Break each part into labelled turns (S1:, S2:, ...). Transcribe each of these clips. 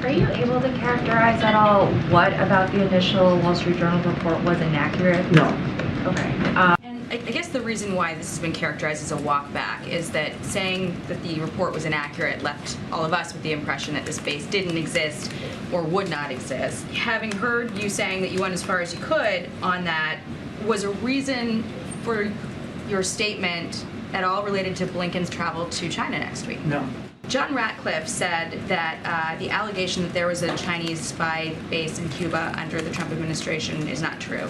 S1: Are you able to characterize at all what about the initial Wall Street Journal report was inaccurate?
S2: No.
S1: Okay.
S3: And I guess the reason why this has been characterized as a walk back is that saying that the report was inaccurate left all of us with the impression that this base didn't exist or would not exist. Having heard you saying that you went as far as you could on that, was a reason for your statement at all related to Blinken's travel to China next week?
S2: No.
S3: John Ratcliffe said that the allegation that there was a Chinese spy base in Cuba under the Trump administration is not true.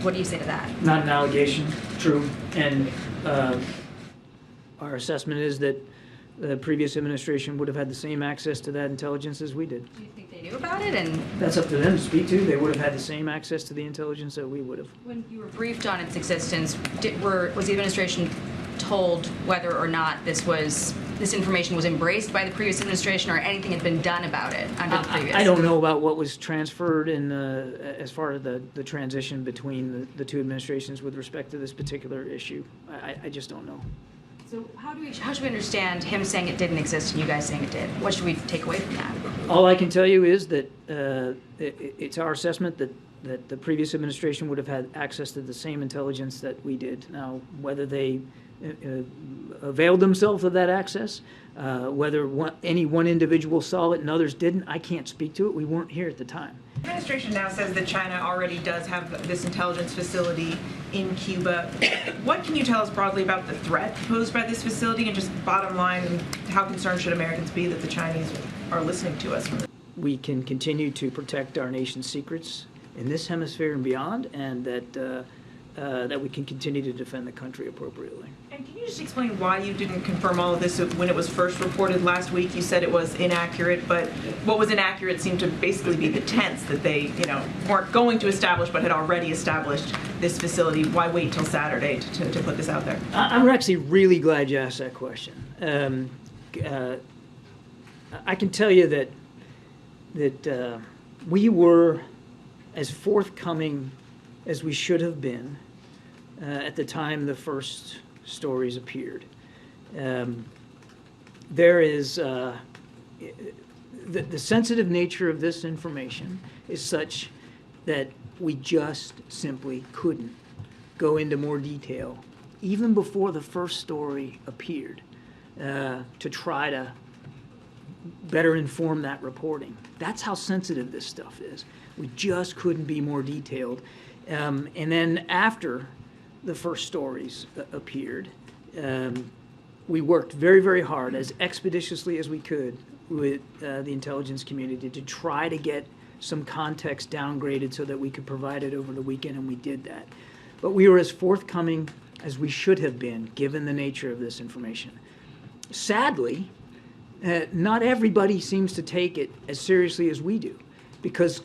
S3: What do you say to that?
S2: Not an allegation, true. And our assessment is that the previous administration would have had the same access to that intelligence as we did.
S3: Do you think they knew about it? And
S2: That's up to them to speak to. They would have had the same access to the intelligence that we would have.
S3: when you were briefed on its existence, was the administration told whether or not this information was embraced by the previous administration or anything had been done about it under the previous?
S2: I don't know about what was transferred in as far as the transition between the two administrations with respect to this particular issue. I just don't know.
S3: So how should we understand him saying it didn't exist and you guys saying it did? What should we take away from that?
S2: All I can tell you is that it's our assessment that the previous administration would have had access to the same intelligence that we did. Now, whether they availed themselves of that access, whether any one individual saw it and others didn't, I can't speak to it. We weren't here at the time.
S4: The administration now says that China already does have this intelligence facility in Cuba. What can you tell us broadly about the threat posed by this facility, and just bottom line, how concerned should Americans be that the Chinese are listening to us?
S2: We can continue to protect our nation's secrets in this hemisphere and beyond, and that we can continue to defend the country appropriately.
S4: And can you just explain why you didn't confirm all of this when it was first reported last week? You said it was inaccurate, but what was inaccurate seemed to basically be the tense that they, weren't going to establish but had already established this facility. Why wait till Saturday to put this out there?
S2: I'm actually really glad you asked that question. I can tell you that we were as forthcoming as we should have been at the time the first stories appeared. There is the sensitive nature of this information is such that we just simply couldn't go into more detail, even before the first story appeared, to try to better inform that reporting. That's how sensitive this stuff is. We just couldn't be more detailed. And then after the first stories appeared, we worked very, very hard, as expeditiously as we could, with the intelligence community to try to get some context downgraded so that we could provide it over the weekend, and we did that. But we were as forthcoming as we should have been, given the nature of this information. Sadly, not everybody seems to take it as seriously as we do, because